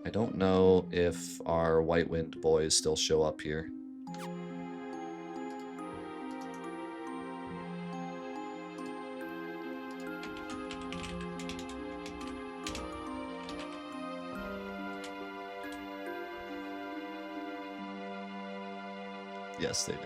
I don't know if our White Wind boys still show up here. Yes, they do.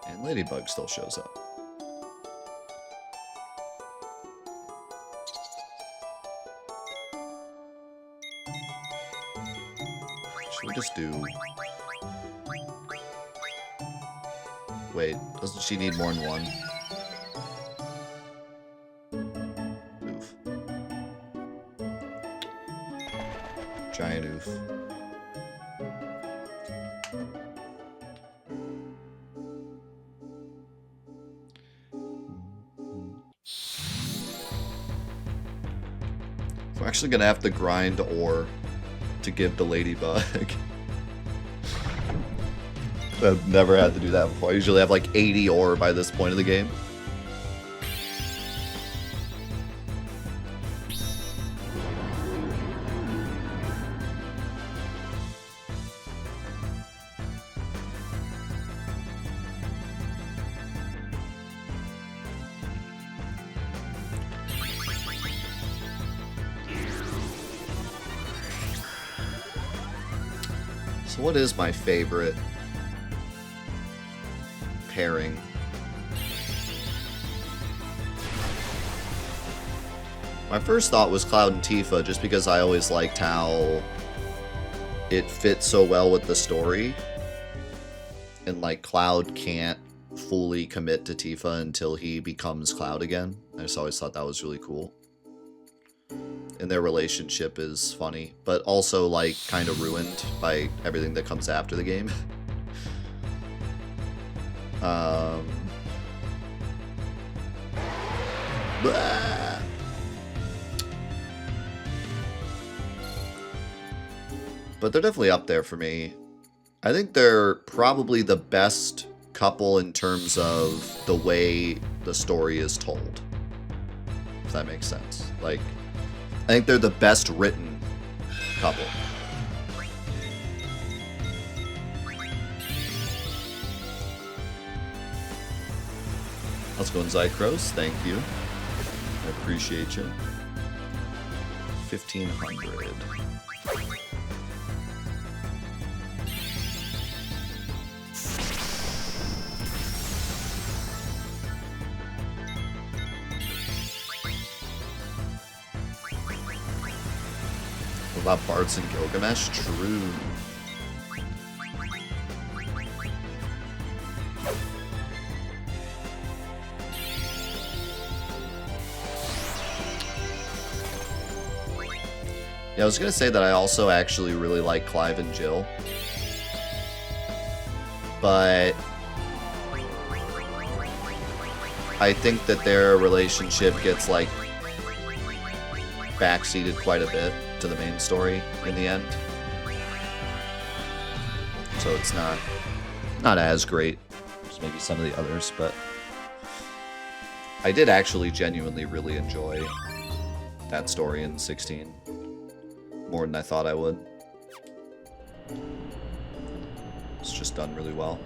And Ladybug still shows up. Should we just do... Wait, doesn't she need more than one? Oof. Giant oof. We're actually gonna have to grind ore to give the Ladybug. I've never had to do that before. I usually have like 80 ore by this point of the game. So what is my favorite pairing? My first thought was Cloud and Tifa, just because I always liked how it fits so well with the story. And like Cloud can't fully commit to Tifa until he becomes Cloud again. I just always thought that was really cool. And their relationship is funny, but also like kind of ruined by everything that comes after the game. But they're definitely up there for me. I think they're probably the best couple in terms of the way the story is told. If that makes sense. Like, I think they're the best written couple. Let's go in Zycros. Thank you. I appreciate you. 1,500. What about Bart's and Gilgamesh? True. Yeah, I was gonna say that I also actually really like Clive and Jill. But I think that their relationship gets like backseated quite a bit to the main story in the end. So it's not as great as maybe some of the others, but I did actually genuinely really enjoy that story in 16. More than I thought I would. It's just done really well.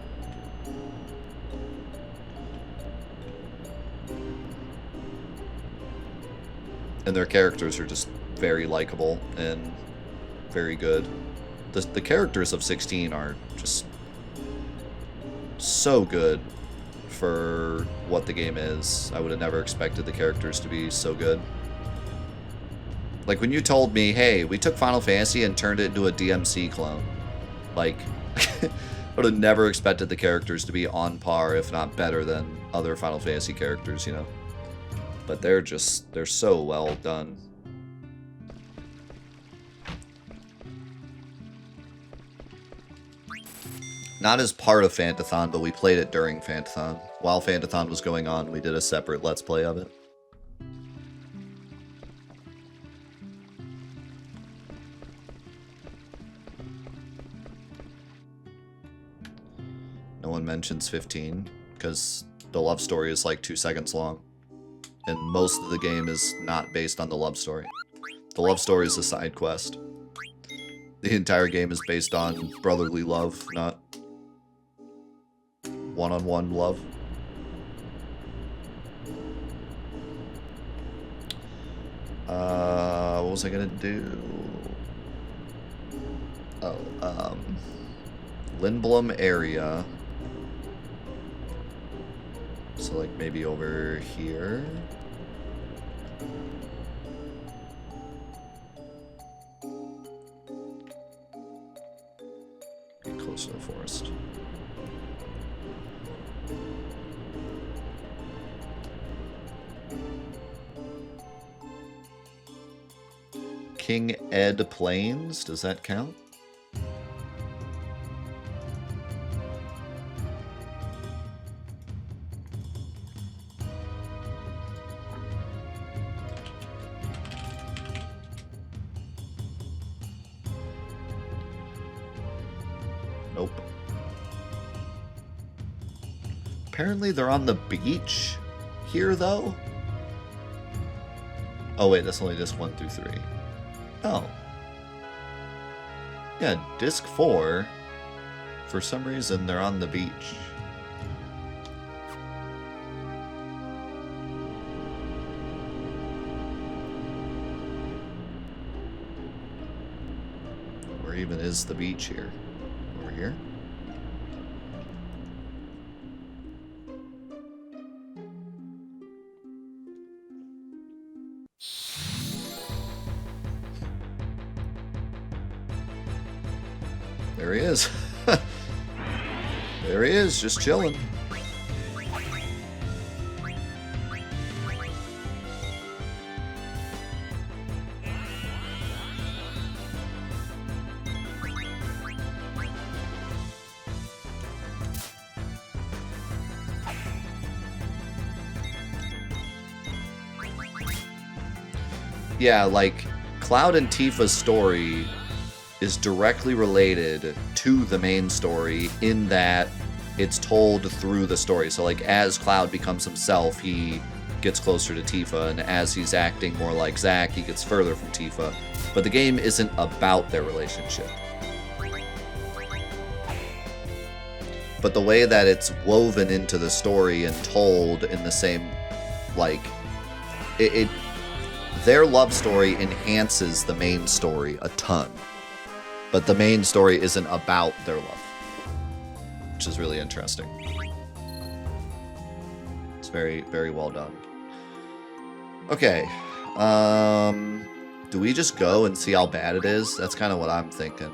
And their characters are just very likable and very good. The characters of 16 are just so good for what the game is. I would have never expected the characters to be so good. Like, when you told me, hey, we took Final Fantasy and turned it into a DMC clone. Like, I would have never expected the characters to be on par, if not better, than other Final Fantasy characters, you know? But they're so well done. Not as part of Fantathon, but we played it during Fantathon. While Fantathon was going on, we did a separate Let's Play of it. No one mentions 15, because the love story is like 2 seconds long. And most of the game is not based on the love story. The love story is a side quest. The entire game is based on brotherly love, not one-on-one love. What was I gonna do? Oh, Lindblom area. So, like, maybe over here? Get close to the forest. King Ed Plains, does that count? Nope. Apparently they're on the beach here, though. Oh, wait, that's only disc 1 through 3. Oh. Yeah, disc 4, for some reason, they're on the beach. Where even is the beach here? Over here? There he is. There he is, just chilling. Yeah, like, Cloud and Tifa's story is directly related to the main story in that it's told through the story. So, like, as Cloud becomes himself, he gets closer to Tifa, and as he's acting more like Zack, he gets further from Tifa. But the game isn't about their relationship. But the way that it's woven into the story and told in the same, like, their love story enhances the main story a ton. But the main story isn't about their love, which is really interesting. It's very, very well done. Okay. Do we just go and see how bad it is? That's kind of what I'm thinking.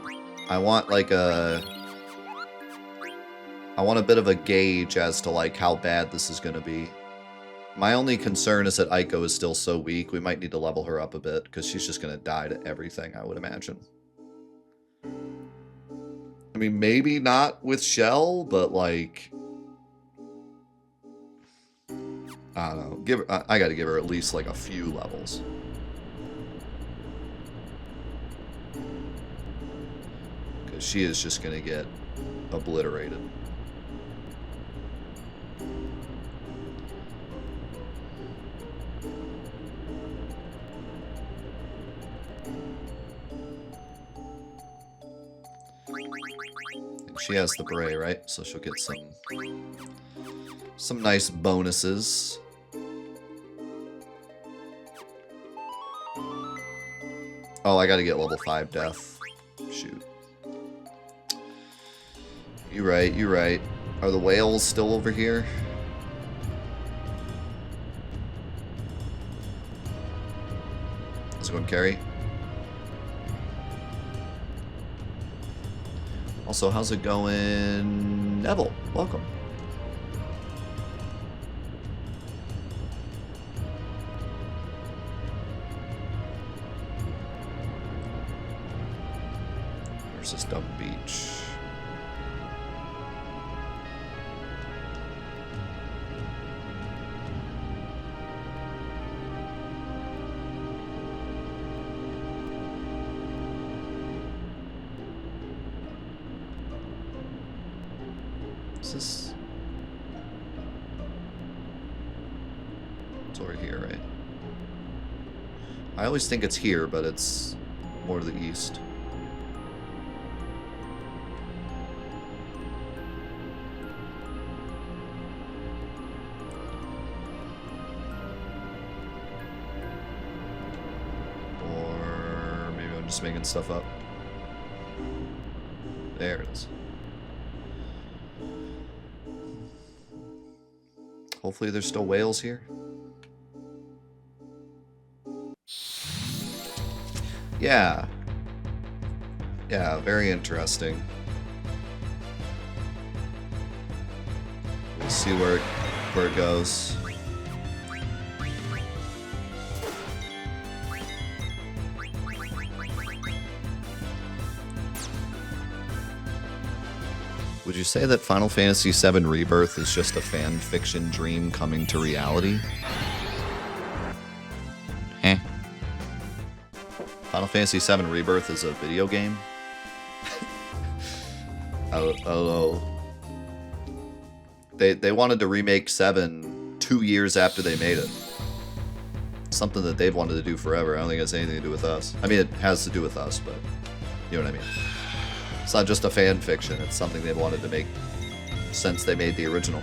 I want like a bit of a gauge as to like how bad this is going to be. My only concern is that Aiko is still so weak. We might need to level her up a bit because she's just going to die to everything, I would imagine. I mean, maybe not with Shell, but like, I don't know. I got to give her at least like a few levels. Because she is just going to get obliterated. She has the beret, right? So she'll get some nice bonuses. Oh, I gotta get level 5 death. Shoot. You're right, you're right. Are the whales still over here? Let's go and carry. Also, how's it going? Neville, welcome. Where's this dumb beach? Is this... It's over here, right? I always think it's here, but it's more to the east. Or maybe I'm just making stuff up. There it is. Hopefully there's still whales here. Yeah. Yeah, very interesting. We'll see where it goes. Would you say that Final Fantasy VII Rebirth is just a fan fiction dream coming to reality? Eh. Final Fantasy VII Rebirth is a video game? I don't know. They wanted to remake 7 2 years after they made it. Something that they've wanted to do forever. I don't think it has anything to do with us. I mean, it has to do with us, but you know what I mean. It's not just a fan fiction. It's something they've wanted to make since they made the original.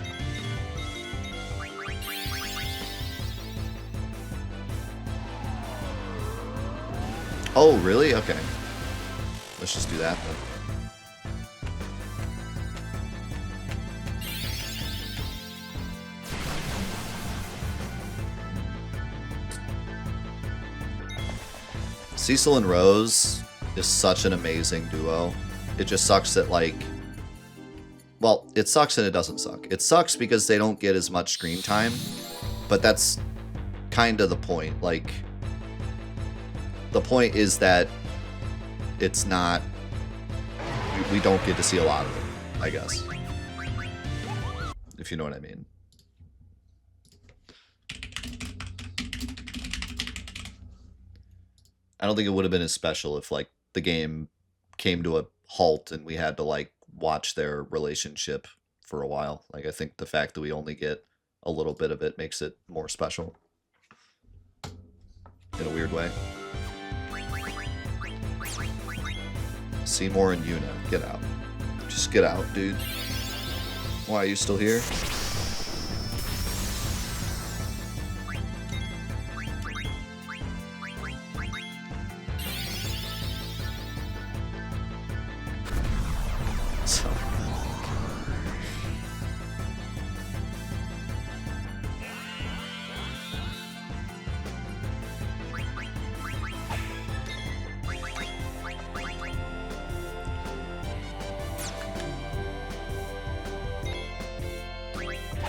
Oh, really? Okay. Let's just do that then. Cecil and Rose is such an amazing duo. It just sucks that, like... Well, it sucks and it doesn't suck. It sucks because they don't get as much screen time, but that's kind of the point. Like, the point is that it's not... We don't get to see a lot of it, I guess. If you know what I mean. I don't think it would have been as special if, like, the game came to a halt and we had to, like, watch their relationship for a while. Like, I think the fact that we only get a little bit of it makes it more special. In a weird way. Seymour and Yuna, get out. Just get out, dude. Why are you still here?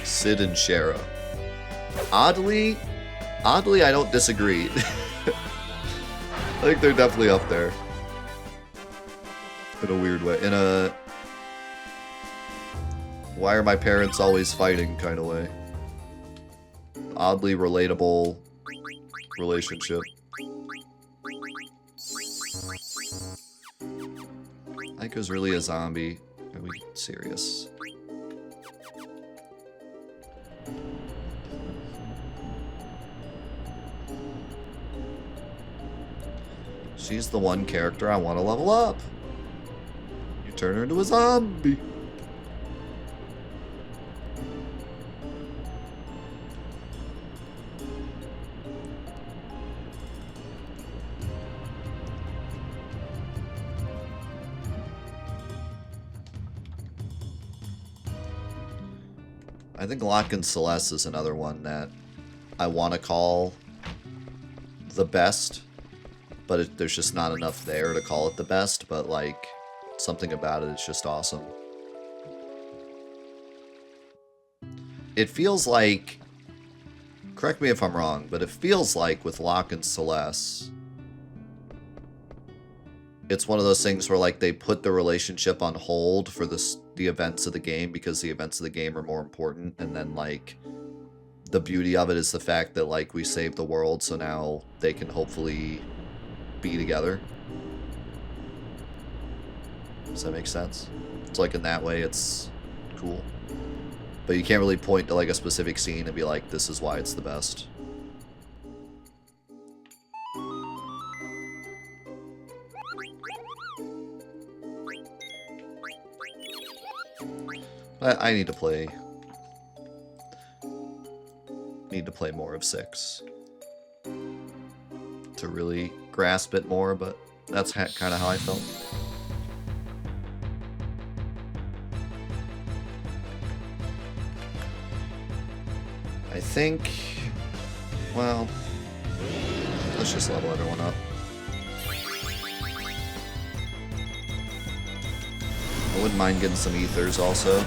Sid and Shara. Oddly, I don't disagree. I think they're definitely up there. In a weird way. In a... Why are my parents always fighting kind of way. Oddly relatable relationship. Aiko's really a zombie. Are we serious? She's the one character I want to level up. You turn her into a zombie. I think Locke and Celeste is another one that I want to call the best. But there's just not enough there to call it the best, but, like, something about it is just awesome. It feels like, correct me if I'm wrong, but it feels like with Locke and Celeste, it's one of those things where, like, they put the relationship on hold for the events of the game because the events of the game are more important, and then, like, the beauty of it is the fact that, like, we saved the world, so now they can hopefully be together. Does that make sense? It's like in that way, it's cool. But you can't really point to like a specific scene and be like, this is why it's the best. I need to play more of 6 to really grasp it more, but that's kind of how I felt. I think, well, let's just level everyone up. I wouldn't mind getting some ethers also.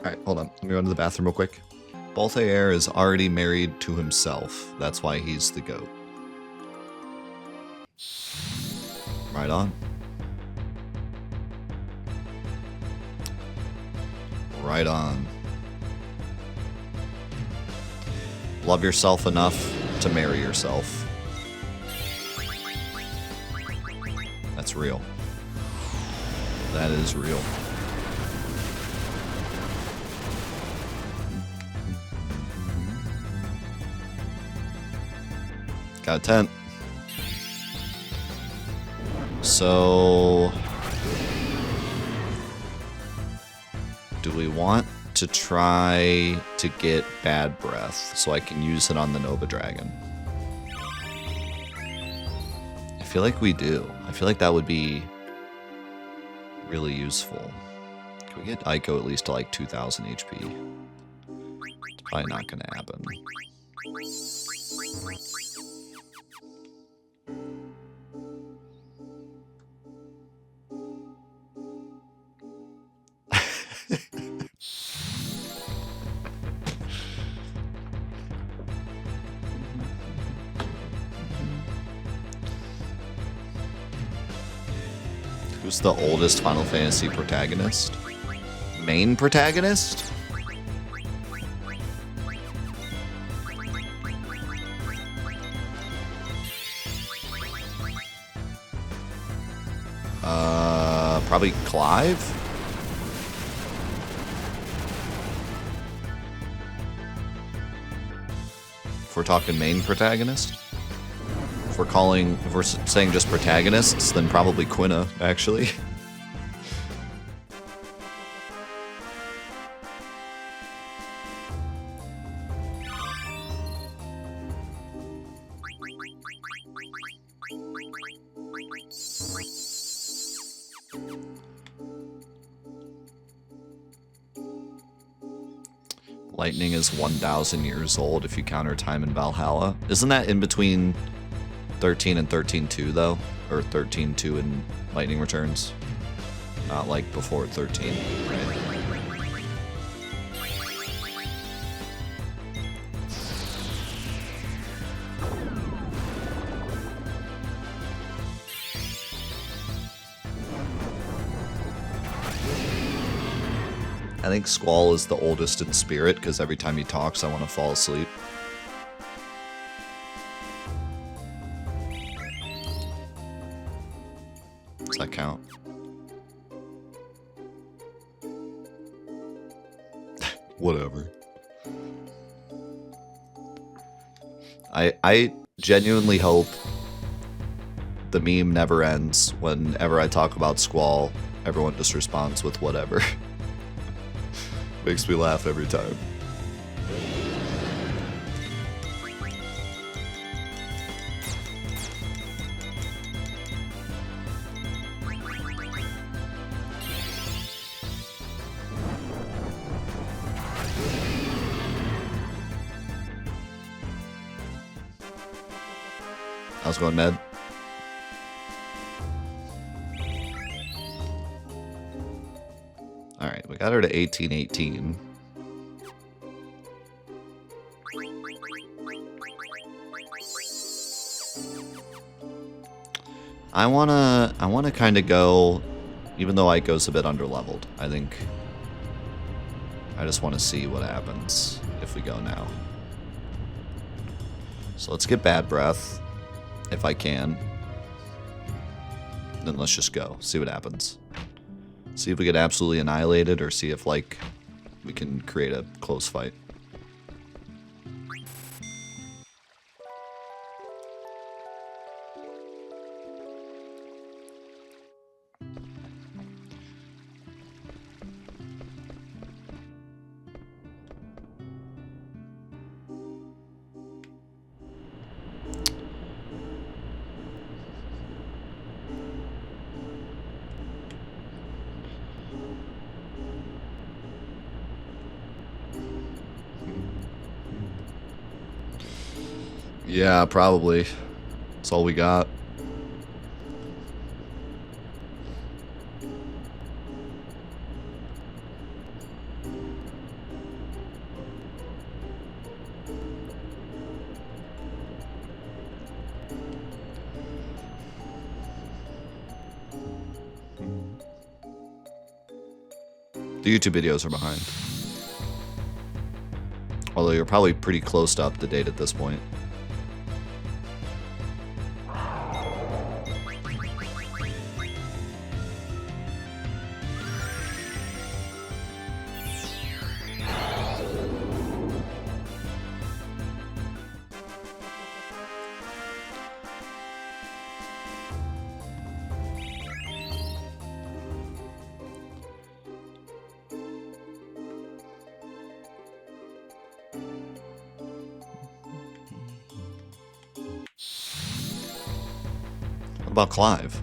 Alright, hold on. Let me run to the bathroom real quick. Balthair is already married to himself. That's why he's the GOAT. Right on. Right on. Love yourself enough to marry yourself. That's real. That is real. Got a tent. So, do we want to try to get Bad Breath so I can use it on the Nova Dragon? I feel like we do. I feel like that would be really useful. Can we get Aiko at least to like 2,000 HP? It's probably not going to happen. Who's the oldest Final Fantasy protagonist? Main protagonist? Probably Clive? If we're talking main protagonist? If we're saying just protagonists, then probably Quina, actually. Lightning is 1,000 years old if you counter time in Valhalla. Isn't that in between 13 and 13.2 though? Or 13.2 and Lightning Returns? Not like before 13, right? I think Squall is the oldest in spirit because every time he talks I want to fall asleep. Does that count? Whatever. I genuinely hope the meme never ends. Whenever I talk about Squall, everyone just responds with whatever. Makes me laugh every time. How's it going, Med? Alright, we got her to 1818. I wanna kind of go, even though Ico's a bit underleveled. I think I just want to see what happens if we go now. So let's get Bad Breath, if I can. Then let's just go, see what happens. See if we get absolutely annihilated, or see if, like, we can create a close fight. Yeah, probably. That's all we got. The YouTube videos are behind. Although you're probably pretty close to up to date at this point. What about Clive?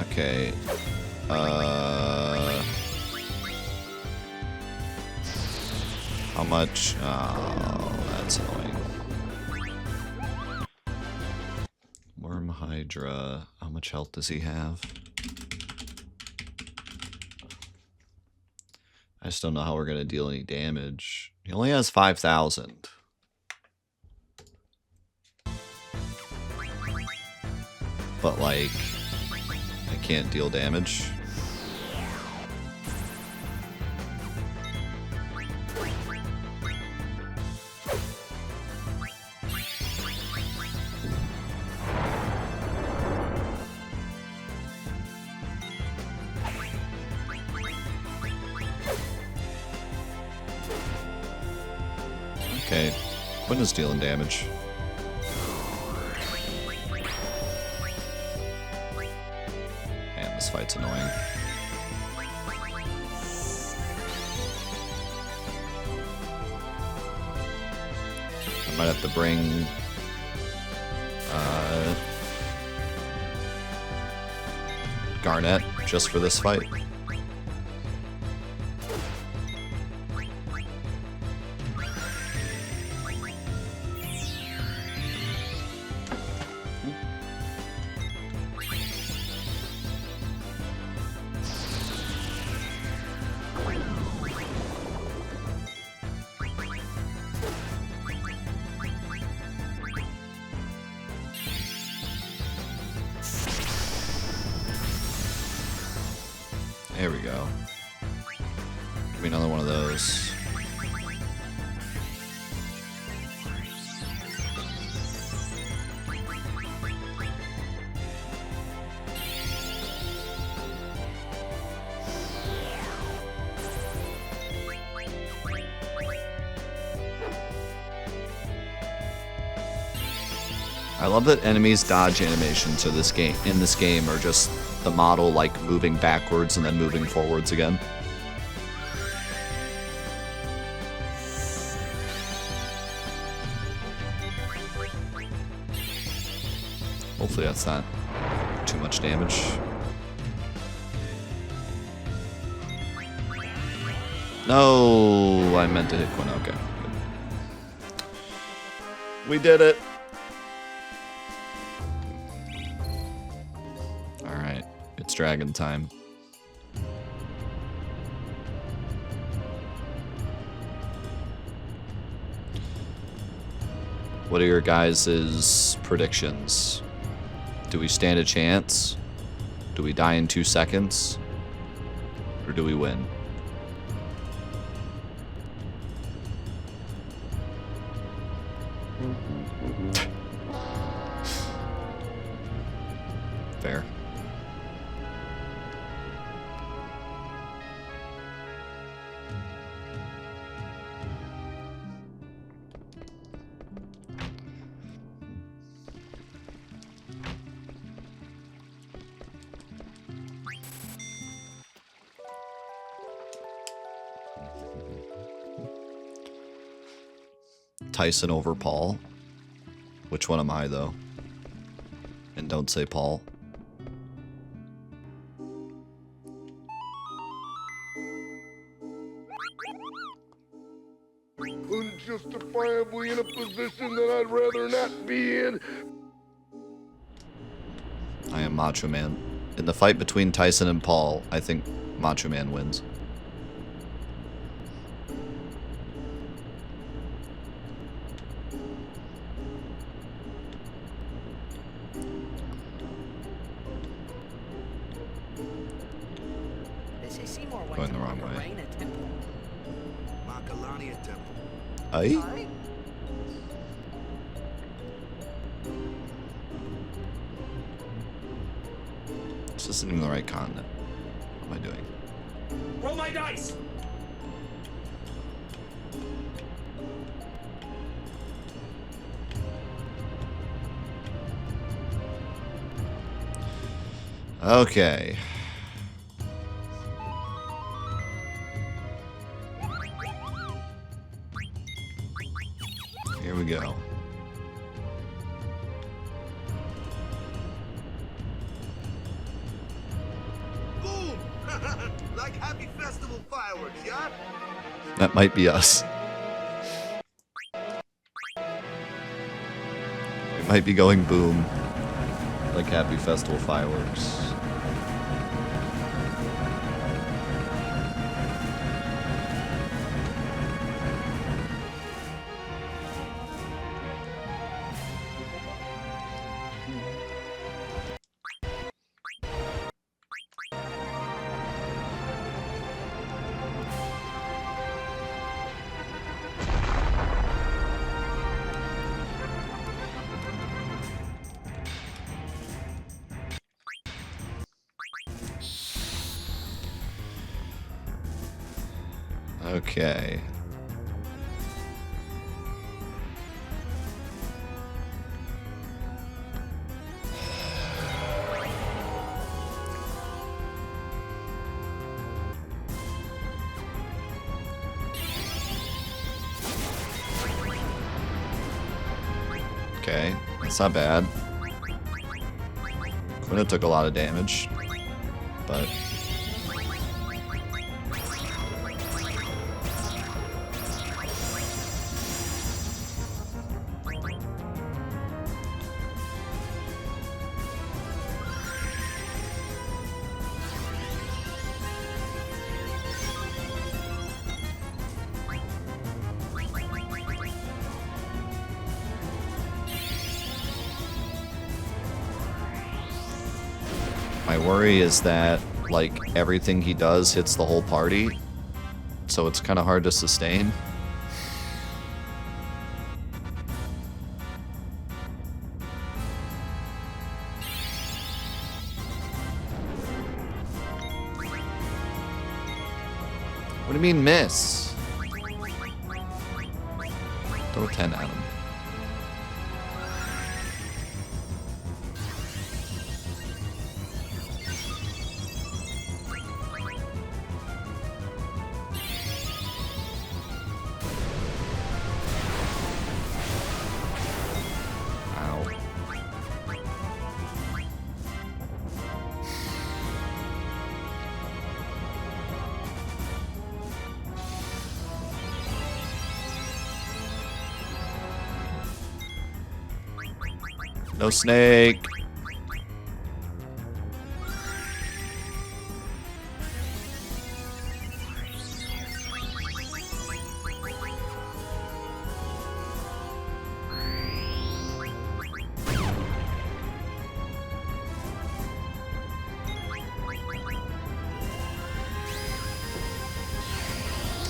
Okay. How much? Oh, that's annoying. Worm Hydra. How much health does he have? I just don't know how we're going to deal any damage. He only has 5,000. But, like, I can't deal damage. Okay, Quinn is dealing damage. Man, this fight's annoying. I might have to bring Garnet just for this fight. There we go. Give me another one of those. I love that enemies' dodge animations in this game are just the model, like, moving backwards and then moving forwards again. Hopefully that's not too much damage. No, I meant to hit Quinn. Okay. We did it. Alright, it's dragon time. What are your guys' predictions? Do we stand a chance? Do we die in 2 seconds? Or do we win? Fair. Tyson over Paul. Which one am I, though? And don't say Paul. Unjustifiably in a position that I'd rather not be in. I am Macho Man. In the fight between Tyson and Paul, I think Macho Man wins. Going the wrong way. Aye? This isn't even the right continent. What am I doing? Roll my dice! Okay. Here we go. Boom! Like happy festival fireworks, yeah? That might be us. It might be going boom. Like happy festival fireworks. Okay. Okay, that's not bad. Quinna took a lot of damage, but... My worry is that, like, everything he does hits the whole party, so it's kind of hard to sustain. What do you mean miss? Throw 10 at him. No snake.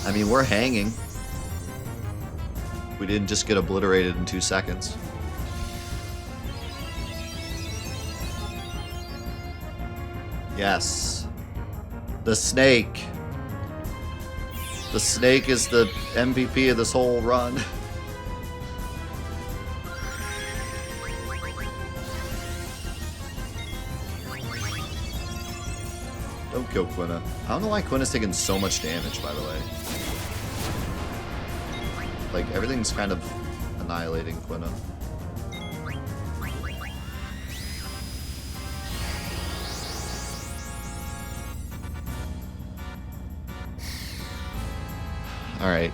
I mean, we're hanging. We didn't just get obliterated in 2 seconds. Yes. The snake. The snake is the MVP of this whole run. Don't kill Quina. I don't know why Quina's taking so much damage, by the way. Like, everything's kind of annihilating Quina. Alright.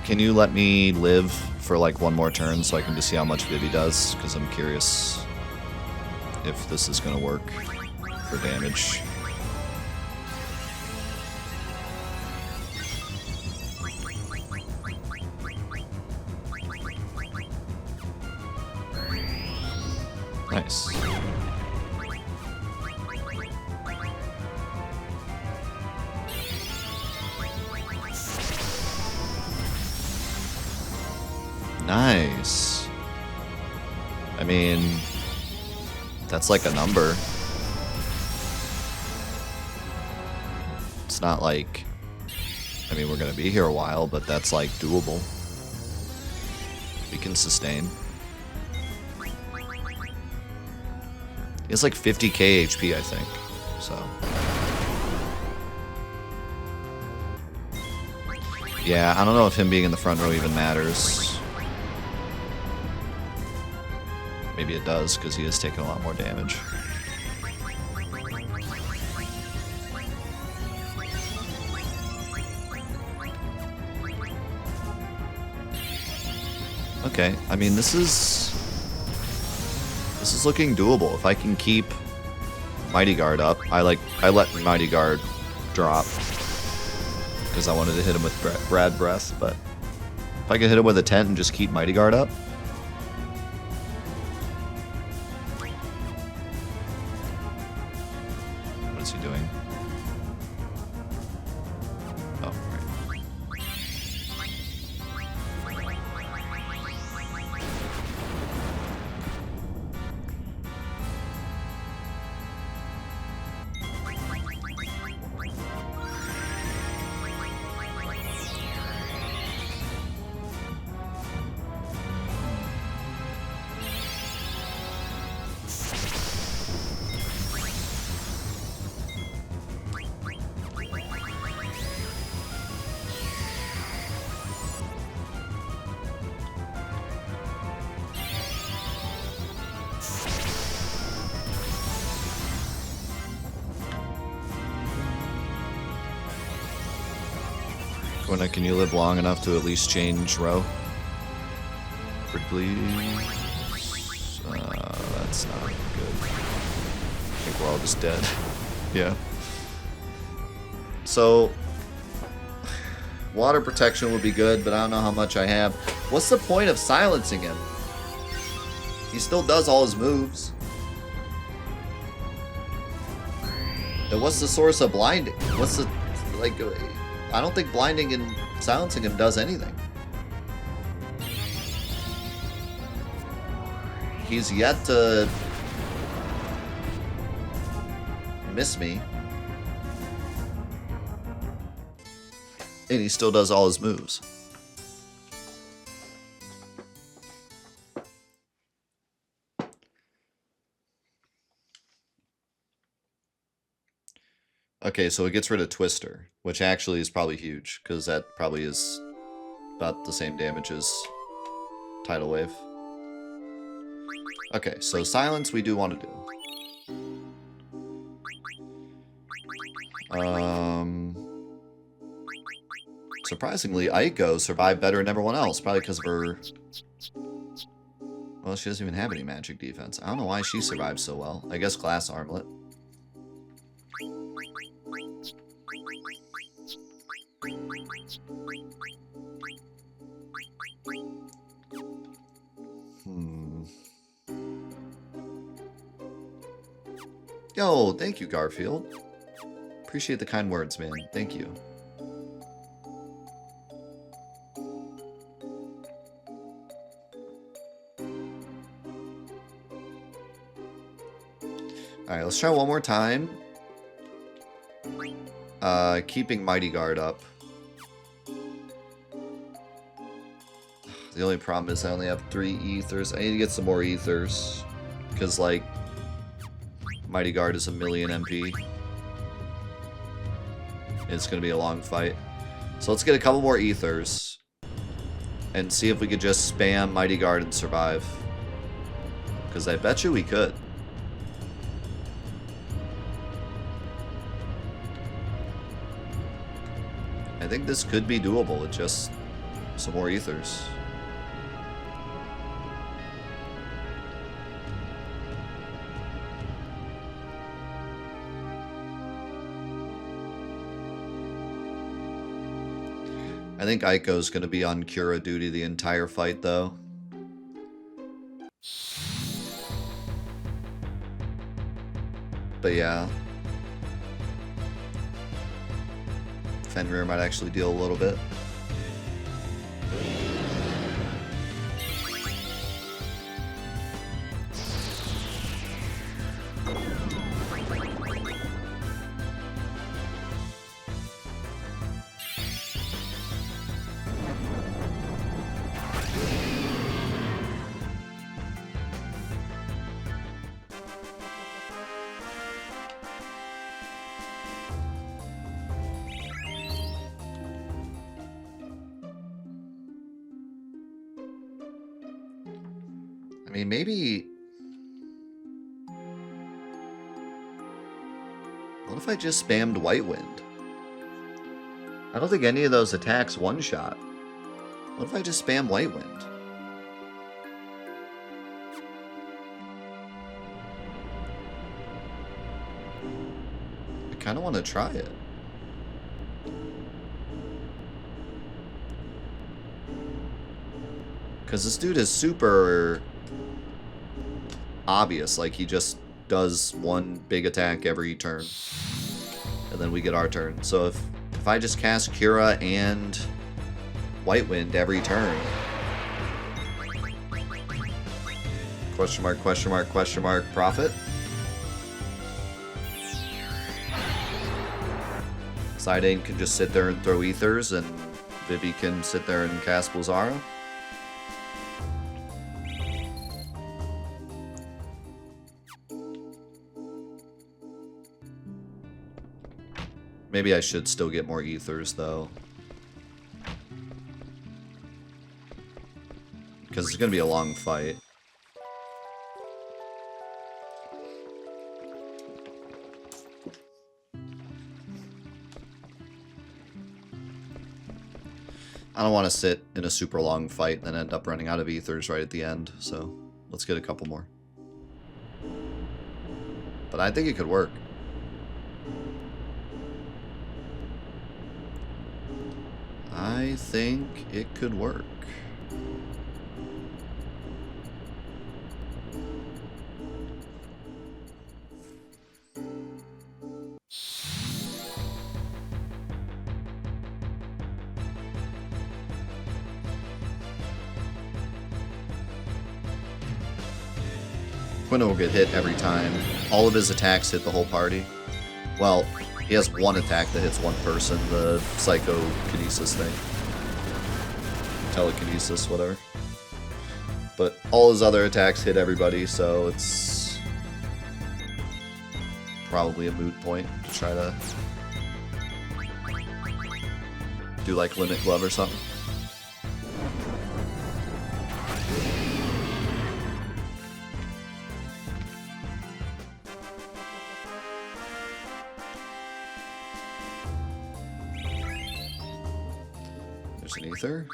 Can you let me live for like one more turn so I can just see how much Vivi does? Because I'm curious if this is going to work for damage. Nice. Nice. I mean, that's like a number. It's not like, I mean, we're gonna be here a while, but that's like doable. We can sustain. It's like 50k HP, I think. So. Yeah, I don't know if him being in the front row even matters. Maybe it does, because he is taking a lot more damage. Okay, I mean, this is looking doable. If I can keep Mighty Guard up, I let Mighty Guard drop because I wanted to hit him with Brad Breath, but if I could hit him with a tent and just keep Mighty Guard up. What is he doing? Oh, right. Quina, can you live long enough to at least change row? Quickly. That's not good. I think we're all just dead. Yeah. So, water protection would be good, but I don't know how much I have. What's the point of silencing him? He still does all his moves. And what's the source of blinding? What's the, like, I don't think blinding and silencing him does anything. He's yet to miss me. And he still does all his moves. Okay, so it gets rid of Twister, which actually is probably huge, because that probably is about the same damage as Tidal Wave. Okay, so Silence we do want to do. Surprisingly, Aiko survived better than everyone else, probably because of her... Well, she doesn't even have any magic defense. I don't know why she survived so well. I guess Glass Armlet. Yo, thank you, Garfield. Appreciate the kind words, man. Thank you. Alright, let's try one more time. Keeping Mighty Guard up. The only problem is I only have 3 ethers. I need to get some more ethers. Because, like, Mighty Guard is 1,000,000 MP. It's going to be a long fight. So let's get a couple more ethers. And see if we could just spam Mighty Guard and survive. Because I bet you we could. I think this could be doable with just some more ethers. I think Aiko's going to be on Cura duty the entire fight, though. But yeah. Fenrir might actually deal a little bit. I mean, maybe... What if I just spammed White Wind? I don't think any of those attacks one-shot. What if I just spam White Wind? I kind of want to try it. Because this dude is super obvious. Like, he just does one big attack every turn. And then we get our turn. So if I just cast Cura and White Wind every turn. Question mark, question mark, question mark, profit. Sidane can just sit there and throw ethers, and Vivi can sit there and cast Blizzara. Maybe I should still get more ethers, though. Because it's going to be a long fight. I don't want to sit in a super long fight and then end up running out of ethers right at the end, so let's get a couple more. But I think it could work. I think it could work. Quinto will get hit every time. All of his attacks hit the whole party. Well, he has one attack that hits one person, the psychokinesis thing. Telekinesis, whatever. But all his other attacks hit everybody, so it's probably a moot point to try to do like Limit Glove or something. There's an ether.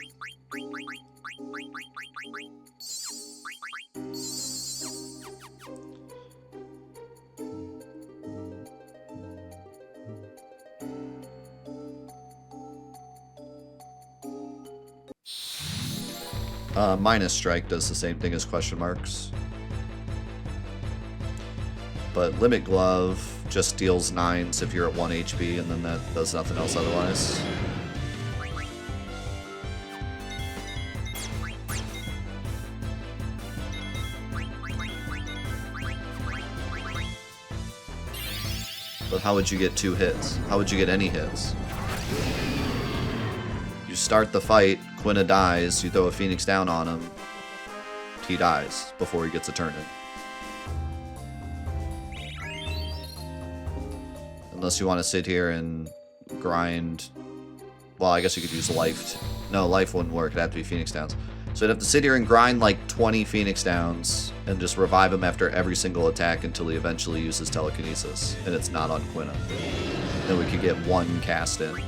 Minus Strike does the same thing as question marks. But Limit Glove just deals 9s if you're at 1 HP, and then that does nothing else otherwise. how would you get 2 hits? How would you get any hits? You start the fight, Quina dies, you throw a Phoenix down on him, he dies before he gets a turn in. Unless you want to sit here and grind. Well, I guess you could use life. No, life wouldn't work. It'd have to be Phoenix downs. So you'd have to sit here and grind like 20 Phoenix downs and just revive him after every single attack until he eventually uses telekinesis. And it's not on Quina. Then we could get 1 cast in.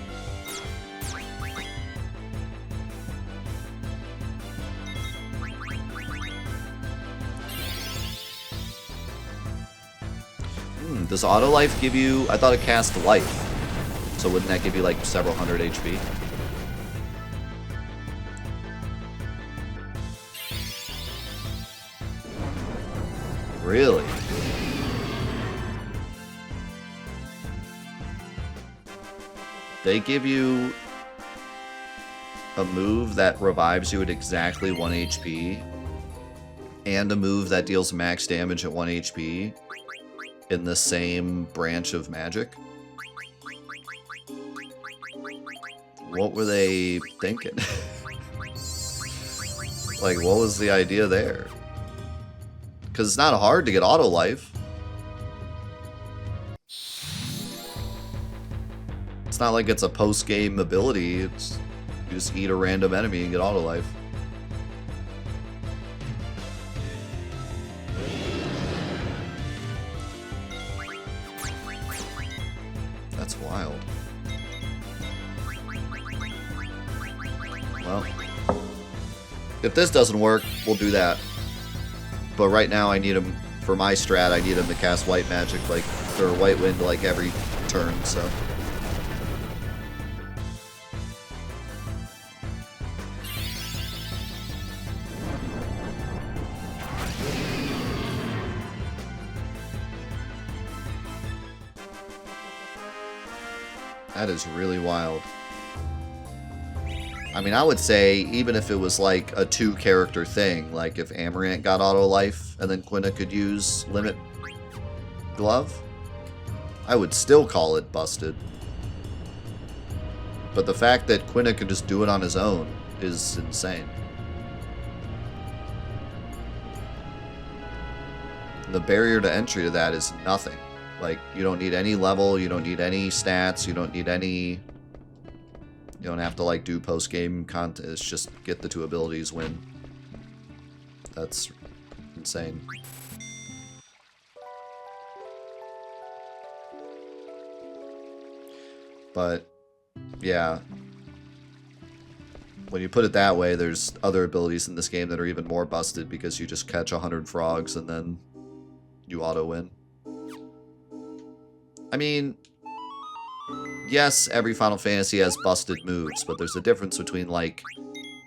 Does auto life give you... I thought it cast life. So wouldn't that give you like several hundred HP? Really? They give you a move that revives you at exactly 1 HP and a move that deals max damage at 1 HP in the same branch of magic? What were they thinking? Like, what was the idea there? Because it's not hard to get auto life. It's not like it's a post-game ability. It's you just eat a random enemy and get auto life. That's wild. Well, if this doesn't work, we'll do that. But right now I need him, for my strat, I need him to cast white magic, like, or white wind, like, every turn, so. That is really wild. I mean, I would say, even if it was like a 2-character thing, like if Amarant got auto life and then Quina could use Limit Glove, I would still call it busted. But the fact that Quina could just do it on his own is insane. The barrier to entry to that is nothing. Like, you don't need any level, you don't need any stats, you don't need any... You don't have to, like, do post-game content. It's just get the 2 abilities, win. That's insane. But, yeah. When you put it that way, there's other abilities in this game that are even more busted because you just catch 100 frogs and then you auto-win. I mean... Yes, every Final Fantasy has busted moves, but there's a difference between, like,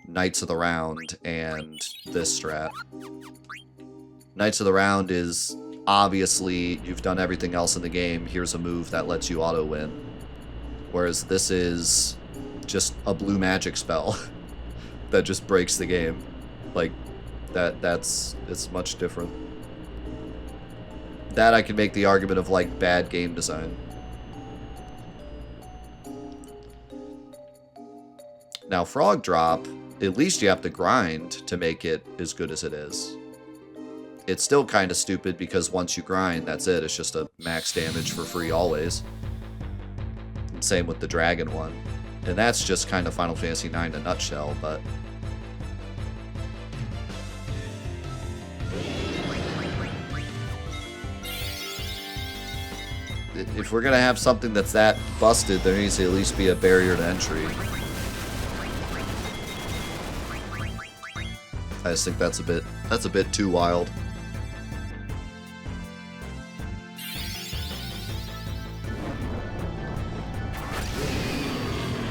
Knights of the Round and this strat. Knights of the Round is, obviously, you've done everything else in the game, here's a move that lets you auto-win. Whereas this is just a blue magic spell that just breaks the game. Like, it's much different. That I can make the argument of, like, bad game design. Now, Frog Drop, at least you have to grind to make it as good as it is. It's still kind of stupid because once you grind, that's it. It's just a max damage for free always. And same with the Dragon one. And that's just kind of Final Fantasy IX in a nutshell, but... If we're going to have something that's that busted, there needs to at least be a barrier to entry. I just think that's a bit too wild.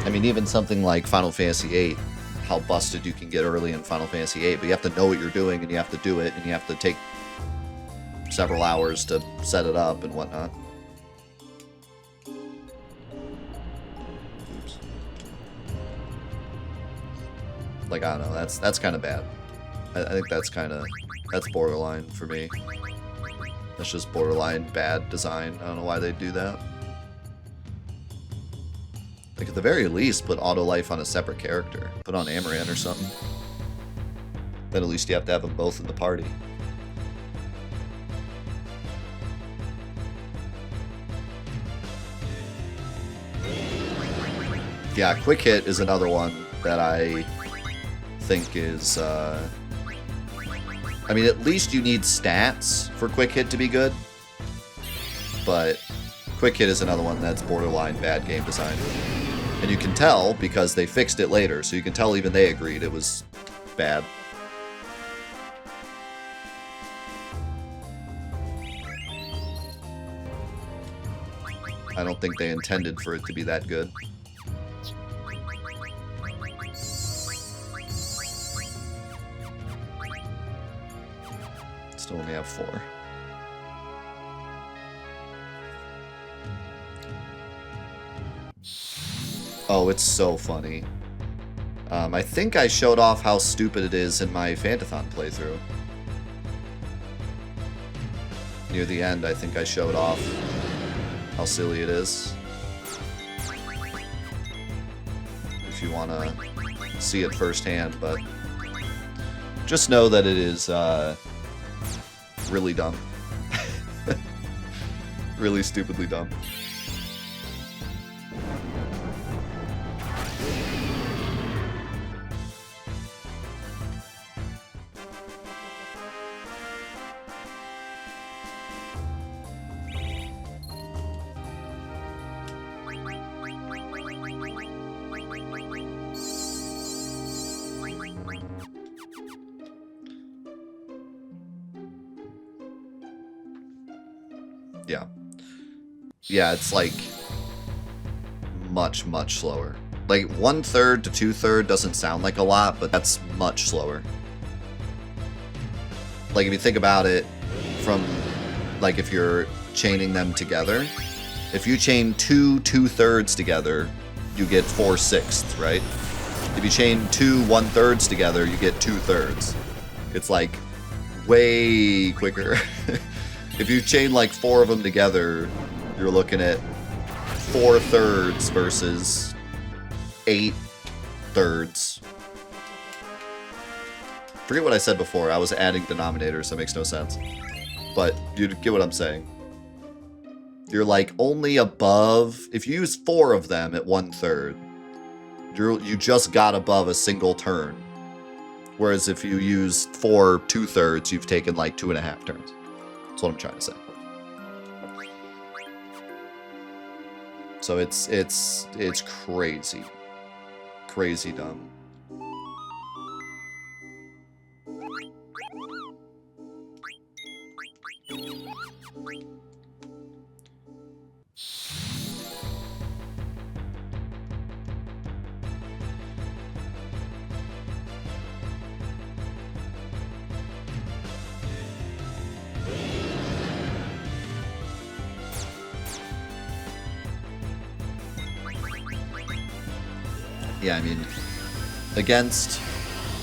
I mean, even something like Final Fantasy VIII, how busted you can get early in Final Fantasy VIII, but you have to know what you're doing, and you have to do it, and you have to take several hours to set it up and whatnot. Oops. Like, I don't know, that's kind of bad. I think that's borderline for me. That's just borderline bad design. I don't know why they do that. Like, at the very least, put auto life on a separate character. Put on Amaran or something. Then at least you have to have them both in the party. Yeah, quick hit is another one that I think is, I mean, at least you need stats for quick hit to be good. But quick hit is another one that's borderline bad game design. And you can tell because they fixed it later, so you can tell even they agreed it was bad. I don't think they intended for it to be that good. Still only have 4. Oh, it's so funny. I think I showed off how stupid it is in my Fantathon playthrough. Near the end, I think I showed off how silly it is. If you want to see it firsthand, but just know that it is really dumb. Really stupidly dumb. Yeah. Yeah, it's like much, much slower. Like 1/3 to 2/3 doesn't sound like a lot, but that's much slower. Like if you think about it from, like if you're chaining them together, if you chain 2 2/3 together, you get 4/6, right? If you chain 2 1/3 together, you get 2/3. It's like way quicker. If you chain like 4 of them together, you're looking at 4/3 versus 8/3. Forget what I said before. I was adding denominators, so it makes no sense. But you get what I'm saying. You're like only above, if you use 4 of them at 1/3, you just got above a single turn. Whereas if you use 4 2/3, you've taken like 2.5 turns. That's what I'm trying to say. So it's crazy. Crazy dumb. Yeah, I mean, against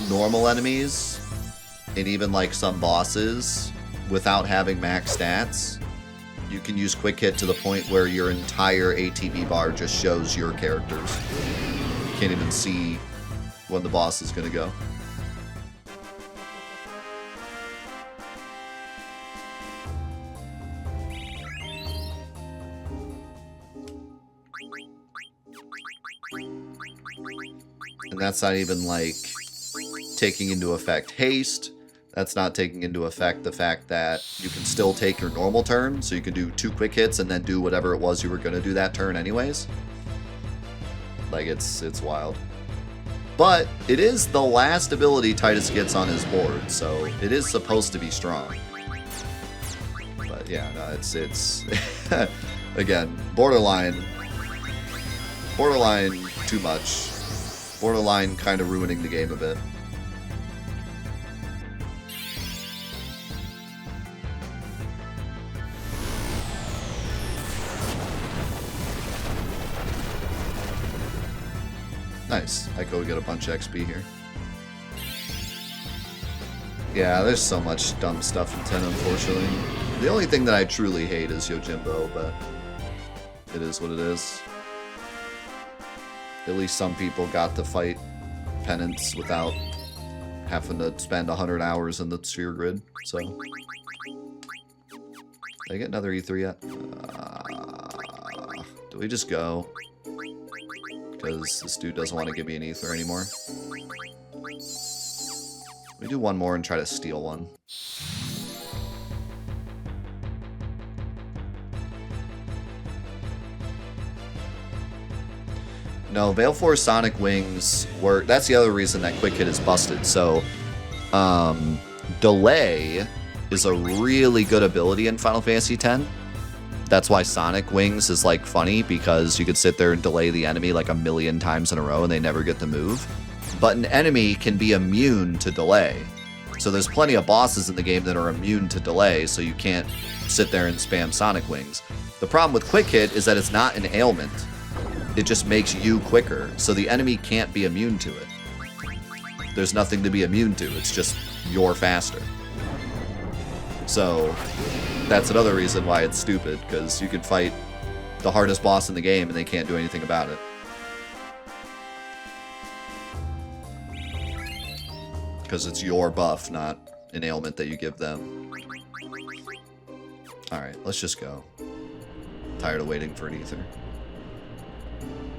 normal enemies, and even like some bosses, without having max stats, you can use quick hit to the point where your entire ATB bar just shows your characters. You can't even see when the boss is going to go. And that's not even like taking into effect haste. That's not taking into effect the fact that you can still take your normal turn, so you can do 2 quick hits and then do whatever it was you were going to do that turn anyways. Like, it's wild. But it is the last ability Titus gets on his board, so it is supposed to be strong. But yeah, no, it's again, borderline too much. Borderline kind of ruining the game a bit. Nice. I go get a bunch of XP here. Yeah, there's so much dumb stuff in 10, unfortunately. The only thing that I truly hate is Yojimbo, but it is what it is. At least some people got to fight penance without having to spend 100 hours in the sphere grid, so... Did I get another E3 yet? Do we just go? Because this dude doesn't want to give me an ether anymore. We do one more and try to steal one. No, Baleful Sonic Wings were... That's the other reason that Quick Hit is busted. So, Delay is a really good ability in Final Fantasy X. That's why Sonic Wings is, like, funny, because you could sit there and delay the enemy, like, 1,000,000 times in a row and they never get to move. But an enemy can be immune to delay. So there's plenty of bosses in the game that are immune to delay, so you can't sit there and spam Sonic Wings. The problem with Quick Hit is that it's not an ailment. It just makes you quicker, so the enemy can't be immune to it. There's nothing to be immune to, it's just you're faster. So, that's another reason why it's stupid, because you can fight the hardest boss in the game and they can't do anything about it. Because it's your buff, not an ailment that you give them. Alright, let's just go. Tired of waiting for an ether.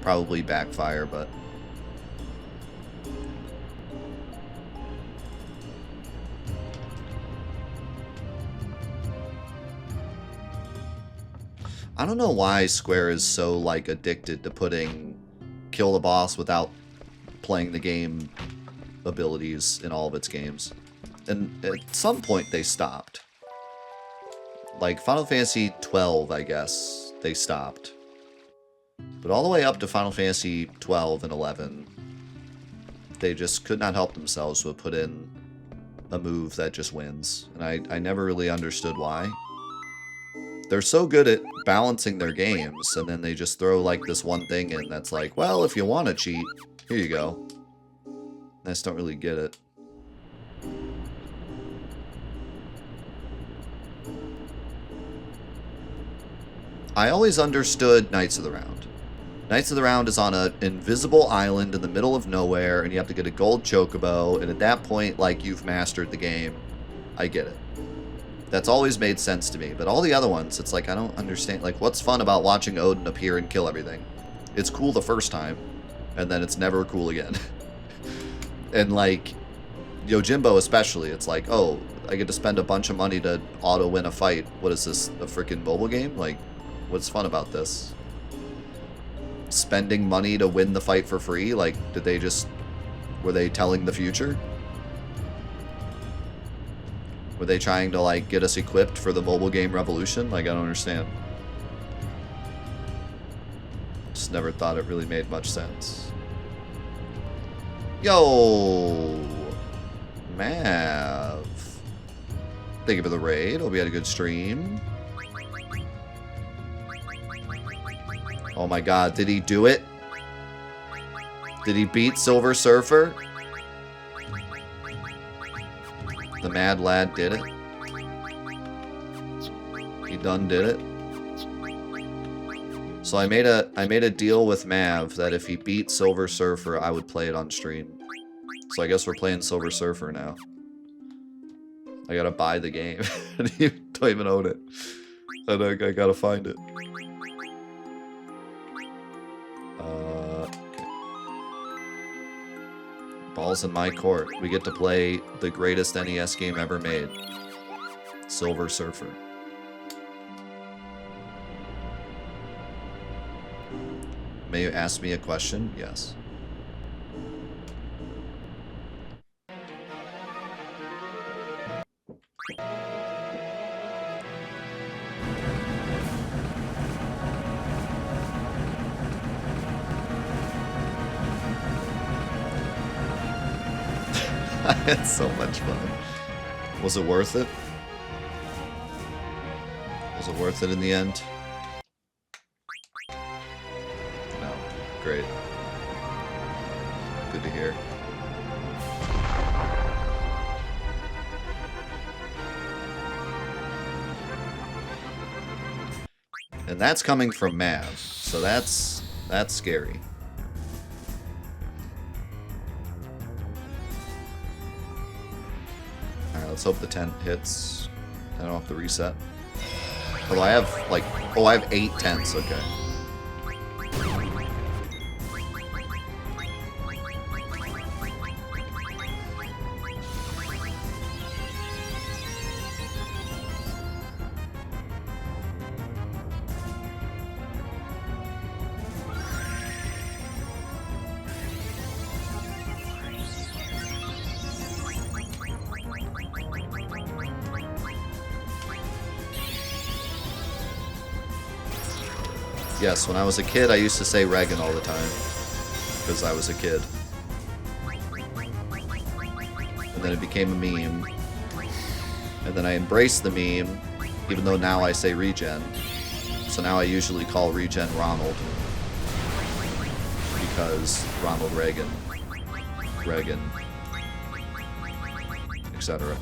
Probably backfire, but... I don't know why Square is so, like, addicted to putting kill the boss without playing the game abilities in all of its games. And at some point they stopped. Like, Final Fantasy XII, I guess, they stopped. But all the way up to Final Fantasy XII and 11, they just could not help themselves but put in a move that just wins. And I never really understood why. They're so good at balancing their games, and then they just throw, like, this one thing in that's like, well, if you want to cheat, here you go. I just don't really get it. I always understood Knights of the Round. Knights of the Round is on an invisible island in the middle of nowhere, and you have to get a gold chocobo, and at that point, like, you've mastered the game. I get it. That's always made sense to me, but all the other ones, it's like, I don't understand. Like, what's fun about watching Odin appear and kill everything? It's cool the first time, and then it's never cool again. And, like, Yojimbo especially, it's like, oh, I get to spend a bunch of money to auto-win a fight. What is this, a freaking mobile game? Like, what's fun about this? Spending money to win the fight for free? Like, did they just... Were they telling the future? Were they trying to, like, get us equipped for the mobile game revolution? Like, I don't understand. Just never thought it really made much sense. Yo! Mav. Thank you for the raid. Hope you had a good stream. Oh my god, did he do it? Did he beat Silver Surfer? The mad lad did it. He done did it. So I made a deal with Mav that if he beat Silver Surfer, I would play it on stream. So I guess we're playing Silver Surfer now. I gotta buy the game. I don't even own it. And I gotta find it. Okay. Ball's in my court. We get to play the greatest NES game ever made. Silver Surfer. May you ask me a question? Yes. I had so much fun. Was it worth it? Was it worth it in the end? No. Great. Good to hear. And that's coming from Mav, so that's scary. Alright, let's hope the 10 hits. I don't have to reset. Although I have, like... Oh, I have 8 10s, okay. Yes, when I was a kid, I used to say Reagan all the time. Because I was a kid. And then it became a meme. And then I embraced the meme, even though now I say Regen. So now I usually call Regen Ronald. Because Ronald Reagan. Reagan. Etc.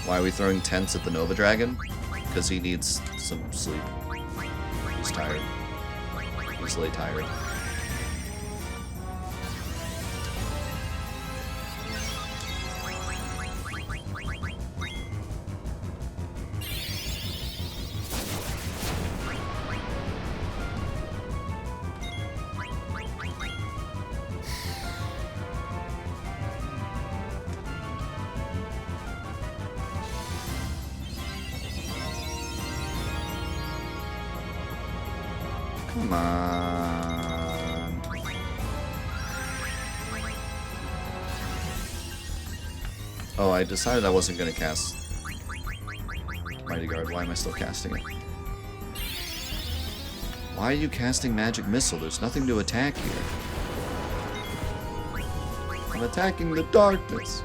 Why are we throwing tents at the Nova Dragon? Because he needs some sleep. He's tired. Easily tired. Come on. Oh, I decided I wasn't going to cast Mighty Guard. Why am I still casting it? Why are you casting Magic Missile? There's nothing to attack here. I'm attacking the darkness.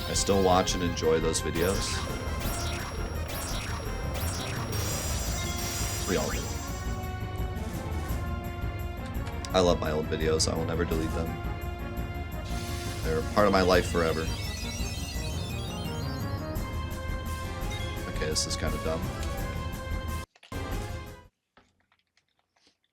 I still watch and enjoy those videos. We all do. I love my old videos. I will never delete them. They're part of my life forever. Okay, this is kind of dumb.